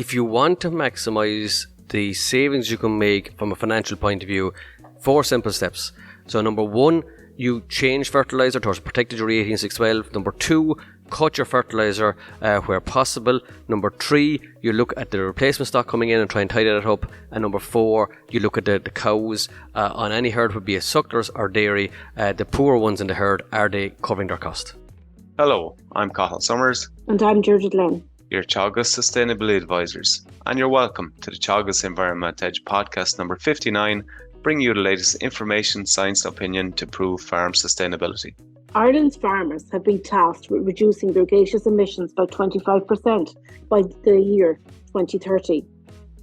if you want to maximise the savings you can make from a financial point of view, 4 simple steps. So number 1, you change fertiliser towards protected urea 18612. Number 2, cut your fertiliser where possible. Number 3, you look at the replacement stock coming in and try and tidy that up. And number 4, you look at the cows on any herd, would be it sucklers or dairy. The poor ones in the herd, are they covering their cost? Hello, I'm Cathal Summers. And I'm Deirdre. Your Teagasc Sustainability Advisors, and you're welcome to the Teagasc Environment Edge podcast number 59, bringing you the latest information, science and opinion to prove farm sustainability. Ireland's farmers have been tasked with reducing their gaseous emissions by 25% by the year 2030.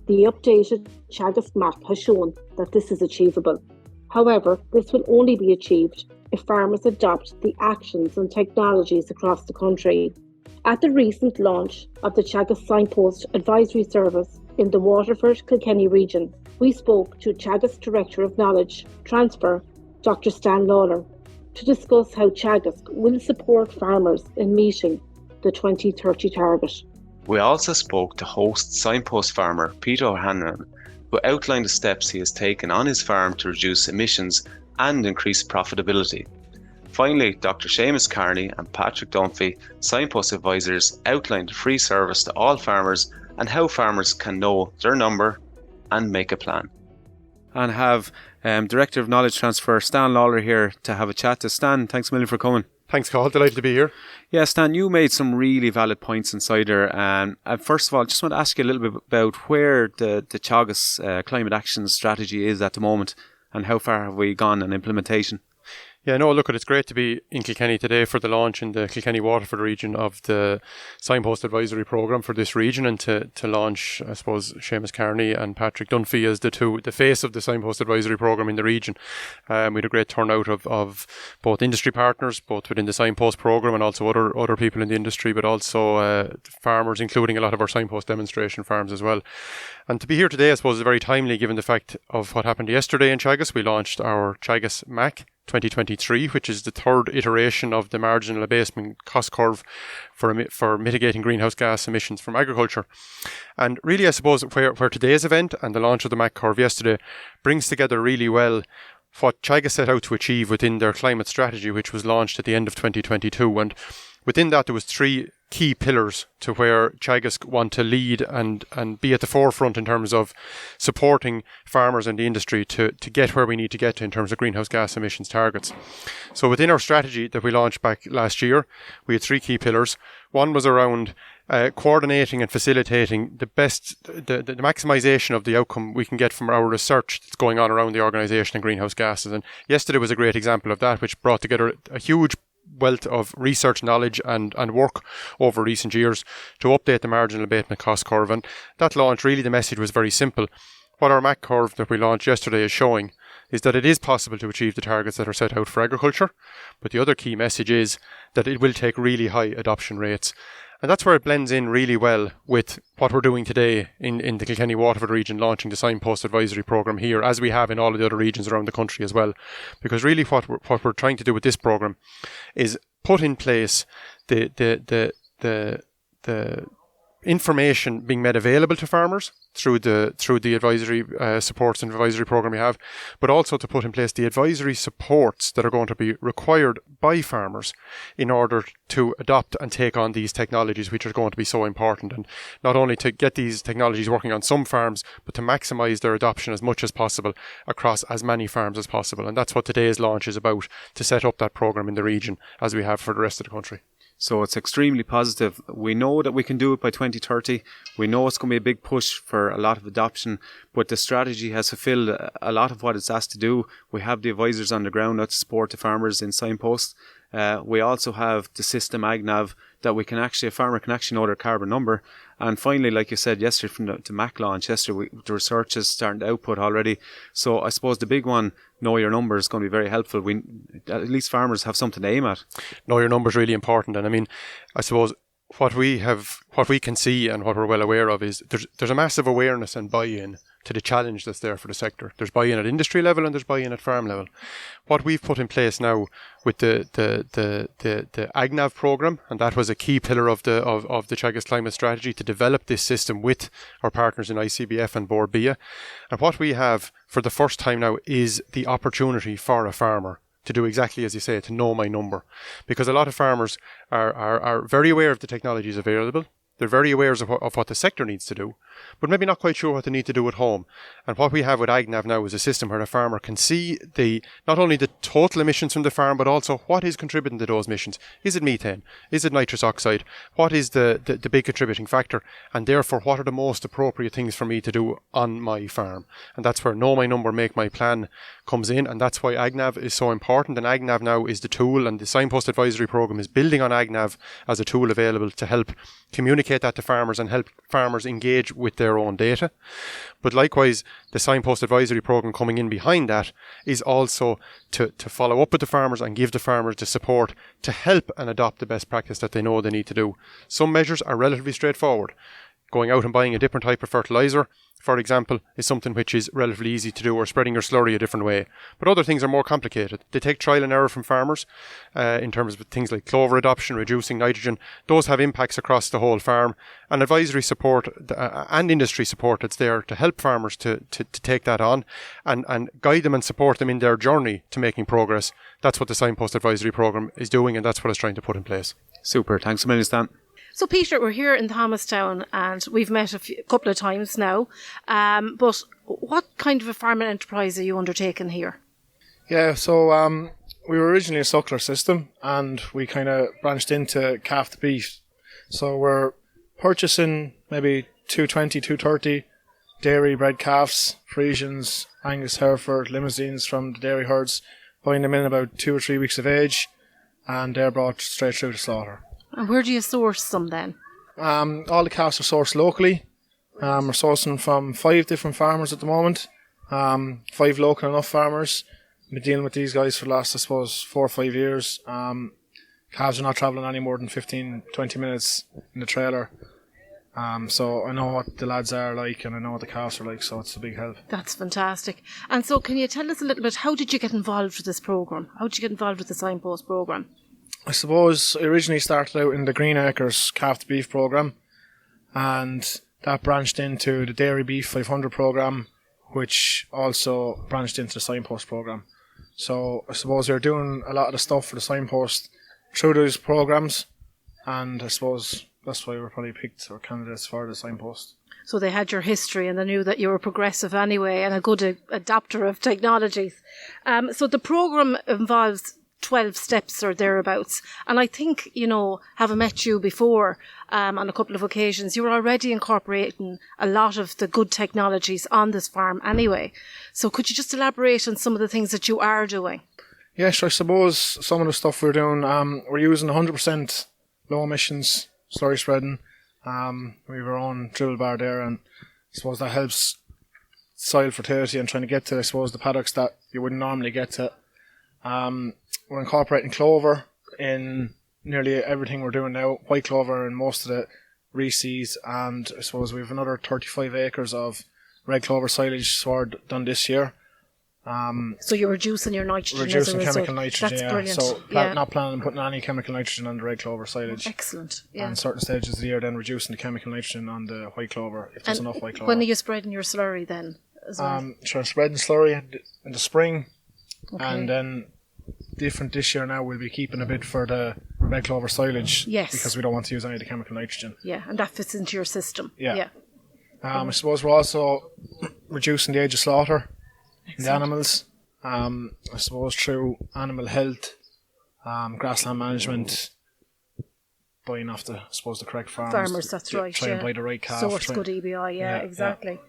The updated Teagasc MACC has shown that this is achievable. However, this will only be achieved if farmers adopt the actions and technologies across the country. At the recent launch of the Teagasc Signpost advisory service in the Waterford, Kilkenny region, we spoke to Teagasc Director of Knowledge Transfer, Dr. Lalor, to discuss how Teagasc will support farmers in meeting the 2030 target. We also spoke to host Signpost farmer Peter O'Hanlon, who outlined the steps he has taken on his farm to reduce emissions and increase profitability. Finally, Dr. Seamus Kearney and Patrick Dunphy, Signpost advisors, outlined a free service to all farmers and how farmers can know their number and make a plan. And have Director of Knowledge Transfer, Stan Lalor, here to have a chat to. Stan, thanks a million for coming. Thanks, Cathal. Delighted to be here. Yeah, Stan, you made some really valid points inside there. And first of all, just want to ask you a little bit about where the Teagasc climate action strategy is at the moment and how far have we gone in implementation? Yeah, no, look, it's great to be in Kilkenny today for the launch in the Kilkenny Waterford region of the Signpost Advisory Programme for this region, and to launch, I suppose, Seamus Kearney and Patrick Dunphy as the face of the Signpost Advisory Programme in the region. We had a great turnout of both industry partners, both within the Signpost Programme and also other people in the industry, but also farmers, including a lot of our Signpost demonstration farms as well. And to be here today, I suppose, is very timely given the fact of what happened yesterday in Teagasc. We launched our Teagasc MACC 2023, which is the third iteration of the marginal abatement cost curve for mitigating greenhouse gas emissions from agriculture. And really, I suppose, where today's event and the launch of the MACC curve yesterday brings together really well what Teagasc set out to achieve within their climate strategy, which was launched at the end of 2022. And within that, there was 3 key pillars to where Teagasc want to lead and be at the forefront in terms of supporting farmers and the industry to get where we need to get to in terms of greenhouse gas emissions targets. So within our strategy that we launched back last year, we had 3 key pillars. One was around coordinating and facilitating the maximisation of the outcome we can get from our research that's going on around the organisation in greenhouse gases. And yesterday was a great example of that, which brought together a huge wealth of research knowledge and work over recent years to update the marginal abatement cost curve. And that launch, really the message was very simple. What our MACC curve that we launched yesterday is showing is that it is possible to achieve the targets that are set out for agriculture, but the other key message is that it will take really high adoption rates. And that's where it blends in really well with what we're doing today in the Kilkenny Waterford region, launching the Signpost Advisory Programme here, as we have in all of the other regions around the country as well. Because really what we're trying to do with this programme is put in place the information being made available to farmers through the advisory supports and advisory programme we have, but also to put in place the advisory supports that are going to be required by farmers in order to adopt and take on these technologies, which are going to be so important. And not only to get these technologies working on some farms, but to maximise their adoption as much as possible across as many farms as possible. And that's what today's launch is about, to set up that programme in the region as we have for the rest of the country. So it's extremely positive. We know that we can do it by 2030. We know it's going to be a big push for a lot of adoption, but the strategy has fulfilled a lot of what it's asked to do. We have the advisors on the ground now to support the farmers in Signpost. We also have the system AgNav that a farmer can actually know their carbon number. And finally, like you said yesterday from the MACC launch yesterday, the research is starting to output already. So I suppose the big one, know your number, is going to be very helpful. At least farmers have something to aim at. Know your number is really important. And I mean, I suppose what we can see and what we're well aware of is there's a massive awareness and buy-in to the challenge that's there for the sector. There's buy-in at industry level and there's buy-in at farm level. What we've put in place now with the AgNav program, and that was a key pillar of the Teagasc climate strategy, to develop this system with our partners in ICBF and Board BIA. And what we have for the first time now is the opportunity for a farmer to do exactly as you say, to know my number. Because a lot of farmers are very aware of the technologies available. They're very aware of what the sector needs to do, but maybe not quite sure what they need to do at home. And what we have with AgNav now is a system where a farmer can see not only the total emissions from the farm, but also what is contributing to those emissions. Is it methane? Is it nitrous oxide? What is the big contributing factor? And therefore, what are the most appropriate things for me to do on my farm? And that's where Know My Number, Make My Plan comes in. And that's why AgNav is so important. And AgNav now is the tool, and the Signpost Advisory Programme is building on AgNav as a tool available to help communicate that to farmers and help farmers engage with their own data. But likewise, the Signpost Advisory Programme coming in behind that is also to follow up with the farmers and give the farmers the support to help and adopt the best practice that they know they need to do. Some measures are relatively straightforward. Going out and buying a different type of fertiliser, for example, is something which is relatively easy to do, or spreading your slurry a different way. But other things are more complicated. They take trial and error from farmers in terms of things like clover adoption, reducing nitrogen. Those have impacts across the whole farm. And advisory support and industry support that's there to help farmers to take that on and guide them and support them in their journey to making progress. That's what the Signpost Advisory Programme is doing, and that's what it's trying to put in place. Super. Thanks a million, Stan. So, Peter, we're here in Thomastown and we've met a couple of times now. But what kind of a farming enterprise are you undertaking here? Yeah, so we were originally a suckler system and we kind of branched into calf to beef. So we're purchasing maybe 220, 230 dairy bred calves, Friesians, Angus, Hereford, Limousines from the dairy herds, buying them in about 2 or 3 weeks of age, and they're brought straight through to slaughter. And where do you source them then? All the calves are sourced locally. We're sourcing from 5 different farmers at the moment, 5 local enough farmers. I've been dealing with these guys for the last, I suppose, 4 or 5 years. Calves are not travelling any more than 15, 20 minutes in the trailer. So I know what the lads are like and I know what the calves are like, so it's a big help. That's fantastic. And so can you tell us a little bit, how did you get involved with this programme? How did you get involved with the Signpost programme? I suppose I originally started out in the Green Acres calf to beef programme, and that branched into the Dairy Beef 500 programme, which also branched into the Signpost programme. So I suppose we're doing a lot of the stuff for the Signpost through those programmes, and I suppose that's why we're probably picked our candidates for the Signpost. So they had your history and they knew that you were progressive anyway and a good adapter of technologies. So the programme involves 12 steps or thereabouts. And I think, having met you before on a couple of occasions, you were already incorporating a lot of the good technologies on this farm anyway. So could you just elaborate on some of the things that you are doing? Yeah, sure. I suppose some of the stuff we're doing, we're using 100% low emissions slurry spreading. We have our own dribble bar there, and I suppose that helps soil fertility and trying to get to, I suppose, the paddocks that you wouldn't normally get to. We're incorporating clover in nearly everything we're doing now, white clover in most of the reseeds, and I suppose we have another 35 acres of red clover silage sward done this year. So you're reducing your nitrogen reducing as a chemical nitrogen. That's brilliant. So not planning on putting any chemical nitrogen on the red clover silage. Excellent. Yeah. And certain stages of the year, then reducing the chemical nitrogen on the white clover if there's enough white clover. When are you spreading your slurry then as well? Sure, spreading slurry in the spring, Okay. and then different this year now we'll be keeping a bit for the red clover silage. Yes. Because we don't want to use any of the chemical nitrogen. Yeah, and that fits into your system. Yeah. I suppose we're also reducing the age of slaughter in the animals. I suppose through animal health, grassland management, buying off the correct farmers. That's right. Try and buy the right calf. Source good EBI, exactly.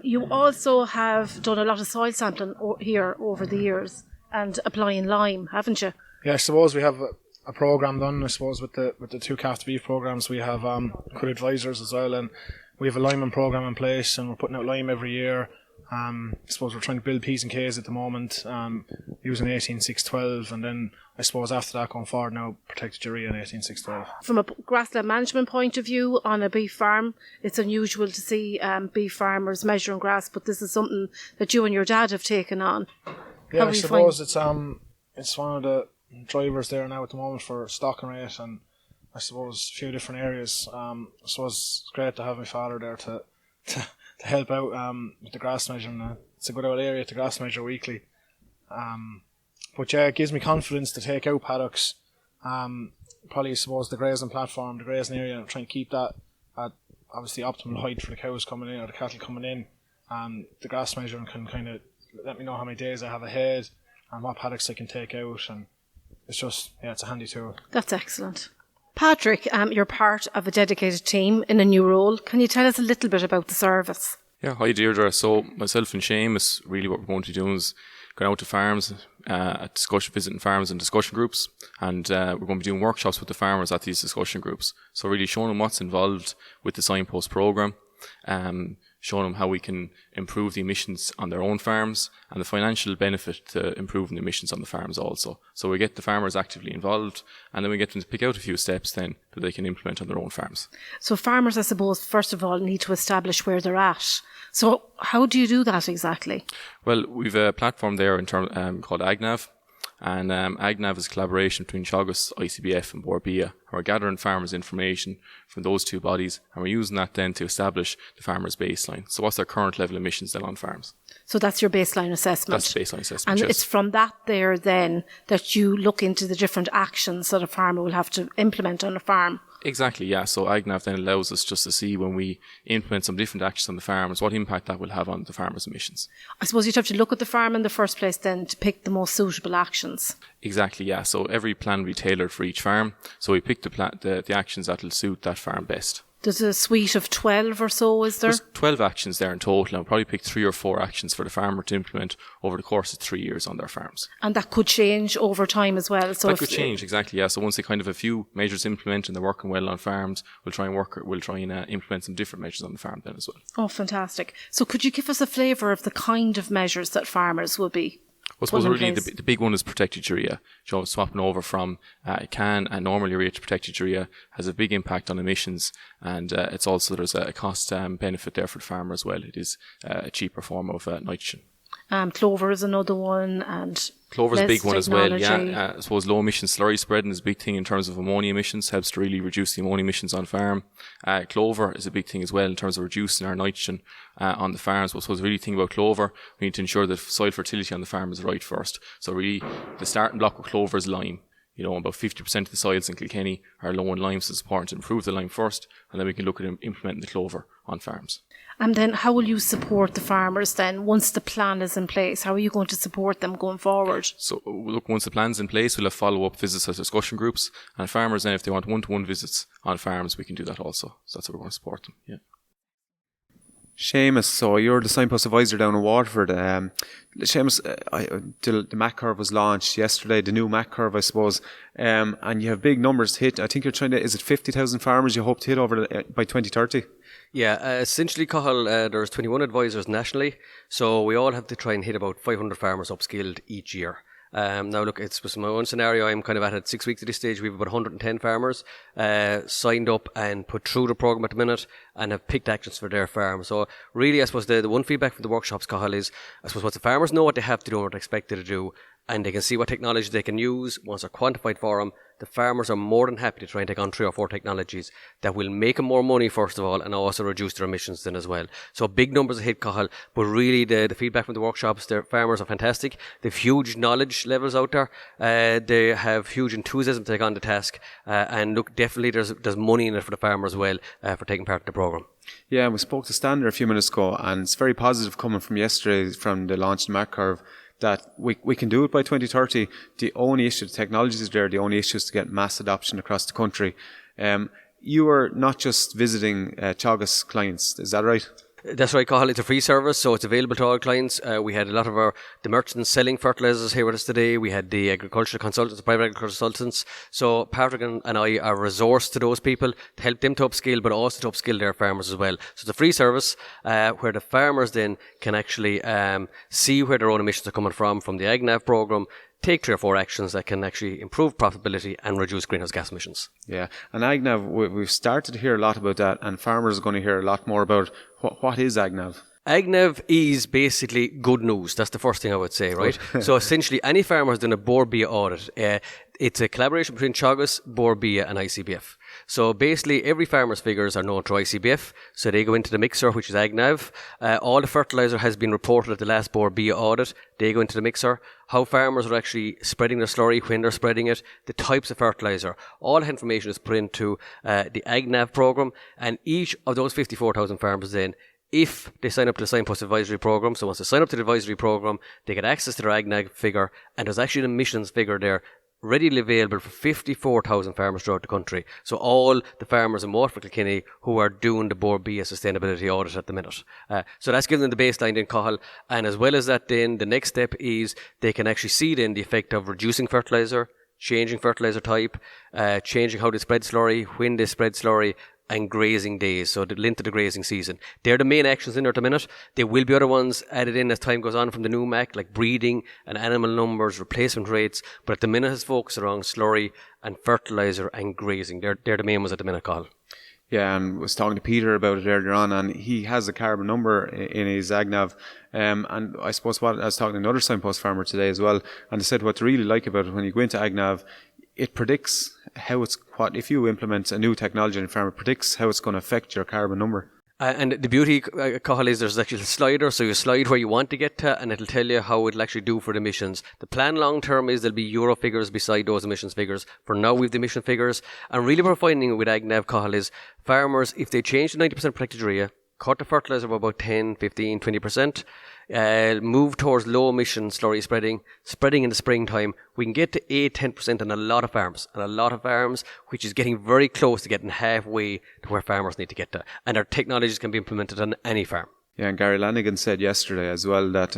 You also have done a lot of soil sampling here over the years and applying lime, haven't you? Yeah, I suppose we have a programme done. I suppose with the 2 calf to beef programmes, we have good advisors as well, and we have a liming programme in place, and we're putting out lime every year. I suppose we're trying to build P's and K's at the moment, using 18612, and then I suppose after that going forward now, protected urea and 18612. From a grassland management point of view on a beef farm, it's unusual to see beef farmers measuring grass, but this is something that you and your dad have taken on. Yeah, I suppose it's one of the drivers there now at the moment for stocking rate, and I suppose a few different areas. I suppose it's great to have my father there to help out with the grass measuring. It's a good old area to grass measure weekly. But yeah, it gives me confidence to take out paddocks. Probably, I suppose, the grazing platform, the grazing area, and trying to keep that at obviously optimal height for the cows coming in or the cattle coming in. The grass measuring can kind of let me know how many days I have ahead and what paddocks I can take out, and it's just, it's a handy tool. That's excellent. Patrick, you're part of a dedicated team in a new role. Can you tell us a little bit about the service? Yeah, hi Deirdre. So myself and Seamus, really what we're going to be doing is going out to farms, visiting farms and discussion groups, and we're going to be doing workshops with the farmers at these discussion groups. So really showing them what's involved with the Signpost programme, showing them how we can improve the emissions on their own farms and the financial benefit to improving the emissions on the farms also. So we get the farmers actively involved, and then we get them to pick out a few steps then that they can implement on their own farms. So farmers, I suppose, first of all, need to establish where they're at. So how do you do that exactly? Well, we've a platform there in called AgNav. And AgNav is a collaboration between Teagasc, ICBF and Borbia, who are gathering farmers' information from those two bodies, and we're using that then to establish the farmer's baseline. So what's their current level of emissions then on farms? So that's your baseline assessment? That's the baseline assessment, And it's from that there then that you look into the different actions that a farmer will have to implement on a farm? Exactly, yeah. So AgNav then allows us just to see when we implement some different actions on the farmers, what impact that will have on the farmers' emissions. I suppose you'd have to look at the farm in the first place then to pick the most suitable actions. Exactly, yeah. So every plan will be tailored for each farm. So we pick the actions that will suit that farm best. There's a suite of 12 or so, is there? There's 12 actions there in total, and we'll probably pick 3 or 4 actions for the farmer to implement over the course of 3 years on their farms. And that could change over time as well? So that could change, exactly, yeah. So once they kind of a few measures implement and they're working well on farms, we'll try and implement some different measures on the farm then as well. Oh, fantastic. So could you give us a flavour of the kind of measures that farmers will be? I suppose really the big one is protected urea. Swapping over from can and normal urea to protected urea has a big impact on emissions, and it's also there's a cost benefit there for the farmer as well. It is a cheaper form of nitrogen. Clover is another one, and Clover's a big one as well, yeah. I suppose low emission slurry spreading is a big thing in terms of ammonia emissions, helps to really reduce the ammonia emissions on farm. Clover is a big thing as well in terms of reducing our nitrogen on the farms. So I suppose really think about clover, we need to ensure that soil fertility on the farm is right first. So really the starting block with clover is lime. About 50% of the soils in Kilkenny are low in lime, so it's important to improve the lime first, and then we can look at implementing the clover on farms. And then how will you support the farmers then once the plan is in place? How are you going to support them going forward? So look, once the plan's in place, we'll have follow-up visits at discussion groups, and farmers then, if they want one-to-one visits on farms, we can do that also. So that's how we're going to support them, yeah. Seamus, so you're the signpost advisor down in Waterford. Seamus, the MACC curve was launched yesterday, the new MACC curve, I suppose, and you have big numbers to hit. I think you're trying to, is it 50,000 farmers you hope to hit over by 2030? Yeah, essentially, Cathal, there's 21 advisors nationally, so we all have to try and hit about 500 farmers upskilled each year. Now, look, it's with my own scenario. I'm kind of at 6 weeks at this stage. We have about 110 farmers signed up and put through the programme at the minute and have picked actions for their farm. So really, I suppose the one feedback from the workshops, Cathal, is I suppose once the farmers know what they have to do and what they're expected to do, and they can see what technology they can use once they're quantified for them, the farmers are more than happy to try and take on 3 or 4 technologies that will make them more money, first of all, and also reduce their emissions then as well. So big numbers ahead, Cathal, but really the feedback from the workshops, their farmers are fantastic. They have huge knowledge levels out there. They have huge enthusiasm to take on the task. And look, definitely there's money in it for the farmer as well for taking part in the programme. Yeah, we spoke to Stan there a few minutes ago, and it's very positive coming from yesterday from the launch of the MACC curve, that we can do it by 2030. The only issue, the technology is there, the only issue is to get mass adoption across the country. You are not just visiting Teagasc clients, is that right? That's right, Cathal. It's a free service, so it's available to all clients. We had a lot of the merchants selling fertilisers here with us today. We had the agricultural consultants, the private agricultural consultants. So Patrick and I are a resource to those people to help them to upskill, but also to upskill their farmers as well. So it's a free service where the farmers then can actually see where their own emissions are coming from the AgNav programme, take 3 or 4 actions that can actually improve profitability and reduce greenhouse gas emissions. Yeah, and AgNav, we've started to hear a lot about that, and farmers are going to hear a lot more about what is AgNav. AgNav is basically good news. That's the first thing I would say, right? So essentially, any farmer has done a Bord Bia audit. It's a collaboration between Teagasc, Bord Bia and ICBF. So basically, every farmer's figures are known through ICBF. So they go into the mixer, which is AgNav. All the fertiliser has been reported at the last Bord Bia audit. They go into the mixer. How farmers are actually spreading their slurry, when they're spreading it, the types of fertiliser. All that information is put into the AgNav programme. And each of those 54,000 farmers then, if they sign up to the Signpost Advisory Programme, so once they sign up to the advisory programme, they get access to their AgNav figure, and there's actually an emissions figure there readily available for 54,000 farmers throughout the country. So all the farmers in Waterford, Kilkenny who are doing the Bord Bia sustainability audit at the minute. So that's giving them the baseline then, Cathal. And as well as that then, the next step is they can actually see then the effect of reducing fertiliser, changing fertiliser type, changing how they spread slurry, when they spread slurry, and grazing days, so the length of the grazing season. They're the main actions in there at the minute. There will be other ones added in as time goes on from the new MACC, like breeding and animal numbers, replacement rates, but at the minute it's focused around slurry and fertiliser and grazing. They're the main ones at the minute, Cathal. Yeah, and was talking to Peter about it earlier on, and he has a carbon number in his AgNav. And I suppose I was talking to another Signpost farmer today as well, and they said what they really like about it when you go into AgNav, it predicts if you implement a new technology in a farm, it predicts how it's going to affect your carbon number. And the beauty, Cathal, is there's actually a slider, so you slide where you want to get to, and it'll tell you how it'll actually do for the emissions. The plan long term is there'll be euro figures beside those emissions figures. For now, we've the emission figures. And really what we're finding with AgNav, Cathal, is farmers, if they change to 90% protected urea, cut the fertiliser by about 10, 15, 20%, move towards low emission slurry spreading in the springtime, we can get to 8-10% on a lot of farms, which is getting very close to getting halfway to where farmers need to get to. And our technologies can be implemented on any farm. Yeah, and Gary Lanigan said yesterday as well that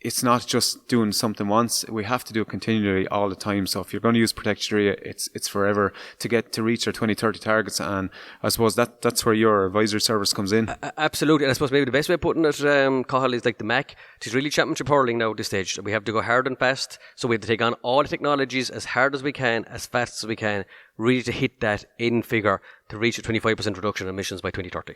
it's not just doing something once, we have to do it continually all the time. So if you're going to use protected urea, it's forever to reach our 2030 targets. And I suppose that's where your advisory service comes in. Absolutely. And I suppose maybe the best way of putting it, Cathal, is like the MACC. It's really championship hurling now at this stage. We have to go hard and fast. So we have to take on all the technologies as hard as we can, as fast as we can, really to hit that in figure to reach a 25% reduction in emissions by 2030.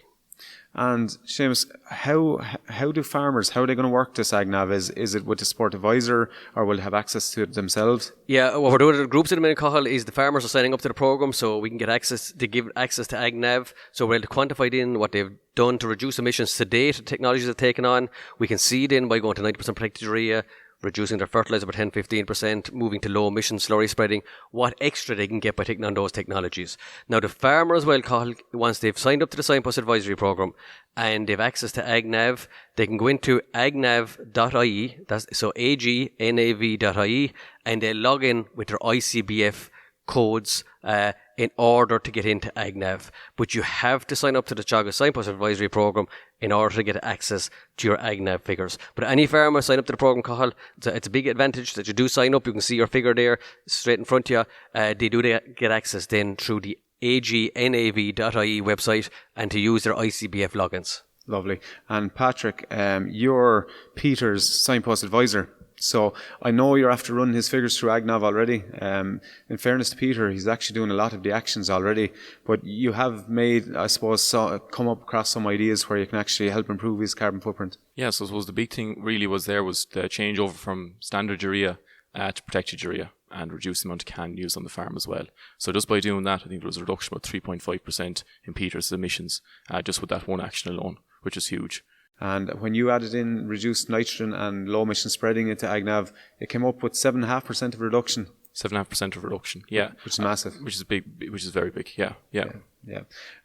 And Seamus, how do farmers, how are they going to work this AgNav? Is it with the support advisor, or will they have access to it themselves? Yeah, what we're doing at the groups in the minute, Cathal, is the farmers are signing up to the programme, so we can get access to give access to AgNav. So we're able to quantify in what they've done to reduce emissions to date, the technologies they've taken on. We can see it in by going to 90% protected urea, reducing their fertiliser by 10-15%, moving to low emission slurry spreading, what extra they can get by taking on those technologies. Now the farmer as well, Cathal, once they've signed up to the Signpost Advisory Programme and they've access to AgNav, they can go into agnav.ie, so agnav.ie, and they log in with their ICBF codes in order to get into AgNav. But you have to sign up to the Teagasc Signpost Advisory Programme in order to get access to your AgNav figures. But any farmer sign up to the programme, Cathal, it's a big advantage that you do sign up. You can see your figure there straight in front of you. They do get access then through the agnav.ie website and to use their ICBF logins. Lovely. And Patrick, you're Peter's Signpost advisor. So I know you're after running his figures through AgNav already. In fairness to Peter, he's actually doing a lot of the actions already. But you have made, I suppose, come up across some ideas where you can actually help improve his carbon footprint. Yeah, so I suppose the big thing really was the change over from standard urea to protected urea and reduce the amount of can used on the farm as well. So just by doing that, I think there was a reduction of about 3.5% in Peter's emissions just with that one action alone, which is huge. And when you added in reduced nitrogen and low emission spreading into AgNav, it came up with 7.5% of reduction. 7.5% of reduction, yeah. Which is massive. Which is big, which is very big, yeah.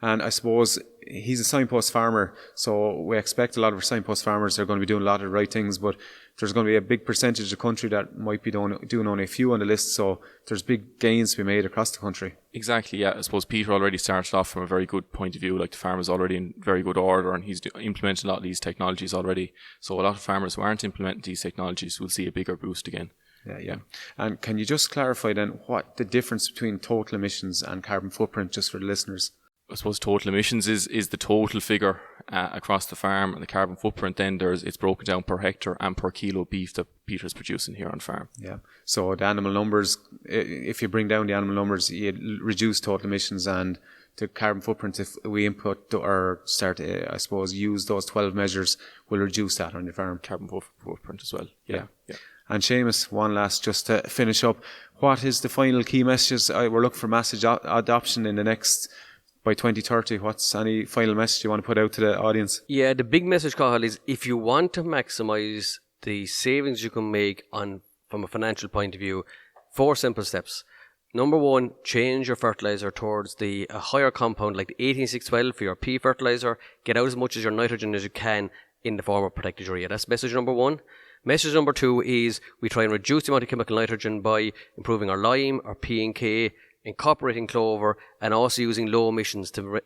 And I suppose he's a Signpost farmer, so we expect a lot of our Signpost farmers are going to be doing a lot of the right things, but there's going to be a big percentage of the country that might be doing only a few on the list, so there's big gains to be made across the country. Exactly, yeah. I suppose Peter already started off from a very good point of view. Like, the farm is already in very good order, and he's implemented a lot of these technologies already. So a lot of farmers who aren't implementing these technologies will see a bigger boost again. Yeah. And can you just clarify then what the difference between total emissions and carbon footprint, just for the listeners? I suppose total emissions is the total figure across the farm, and the carbon footprint then it's broken down per hectare and per kilo beef that Peter's producing here on farm. Yeah. So the animal numbers, if you bring down the animal numbers, you reduce total emissions, and the carbon footprint, if we input or start, I suppose, use those 12 measures, will reduce that on your farm. Carbon footprint as well. Yeah. And Seamus, one last, just to finish up, what is the final key messages? We're looking for massive adoption in the next, by 2030. What's any final message you want to put out to the audience? Yeah, the big message, Cathal, is if you want to maximise the savings you can make from a financial point of view, 4 simple steps. Number 1, change your fertiliser towards a higher compound like the 18612 for your pea fertiliser. Get out as much as your nitrogen as you can in the form of protected urea. That's message number 1. Message number 2 is we try and reduce the amount of chemical nitrogen by improving our lime, our P&K, incorporating clover, and also using low emissions to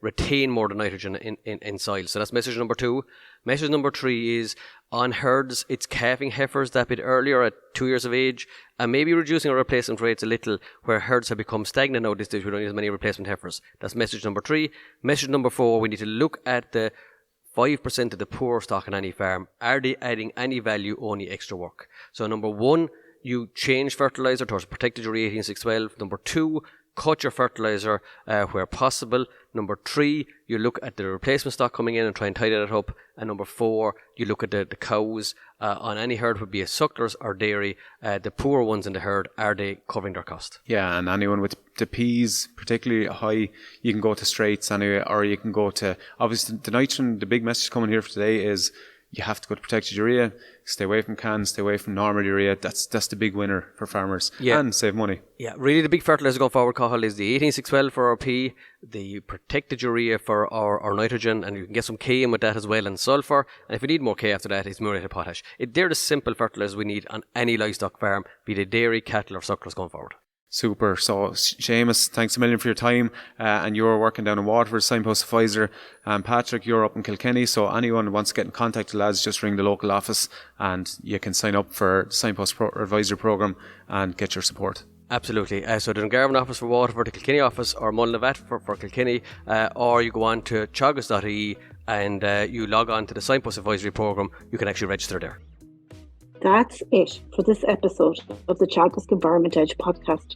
retain more of the nitrogen in soil. So that's message number 2. Message number 3 is on herds, it's calving heifers that bit earlier at 2 years of age, and maybe reducing our replacement rates a little where herds have become stagnant now these days. We don't need as many replacement heifers. That's message number 3. Message number 4, we need to look at the 5% of the poor stock on any farm. Are they adding any value, only extra work? So number 1, you change fertiliser towards protected urea 18612. Number 2, cut your fertiliser where possible. Number 3, you look at the replacement stock coming in and try and tidy that up. And number 4, you look at the cows on any herd, would be a sucklers or dairy. The poor ones in the herd, are they covering their cost? Yeah, and anyone with the peas particularly high, you can go to straights anyway, or you can go to, obviously the nitrogen. The big message coming here for today is you have to go to protected urea. Stay away from cans, stay away from normal urea. That's the big winner for farmers, and save money. Yeah, really the big fertiliser going forward, Cathal, is the 18612 for our P, the protected urea for our nitrogen, and you can get some K in with that as well, and sulphur. And if you need more K after that, it's muriated potash. They're the simple fertilisers we need on any livestock farm, be they dairy, cattle or sucklers going forward. Super. So, Seamus, thanks a million for your time. And you're working down in Waterford, Signpost advisor. And Patrick, you're up in Kilkenny. So anyone who wants to get in contact with lads, just ring the local office and you can sign up for the Signpost advisor programme and get your support. Absolutely. So the Dungarvan office for Waterford, the Kilkenny office, or Mullinavat for Kilkenny, or you go on to teagasc.ie and you log on to the Signpost advisory programme. You can actually register there. That's it for this episode of the Teagasc Environment Edge podcast.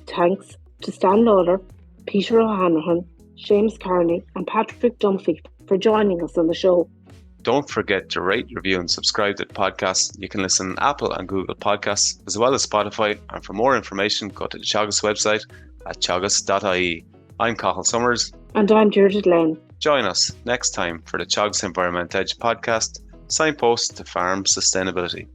Thanks to Stan Lalor, Peter O'Hanrahan, Seamus Kearney and Patrick Dunphy for joining us on the show. Don't forget to rate, review and subscribe to the podcast. You can listen on Apple and Google Podcasts as well as Spotify. And for more information, go to the Teagasc website at teagasc.ie. I'm Cathal Summers. And I'm Deirdre Glenn. Join us next time for the Teagasc Environment Edge podcast, Signpost to Farm Sustainability.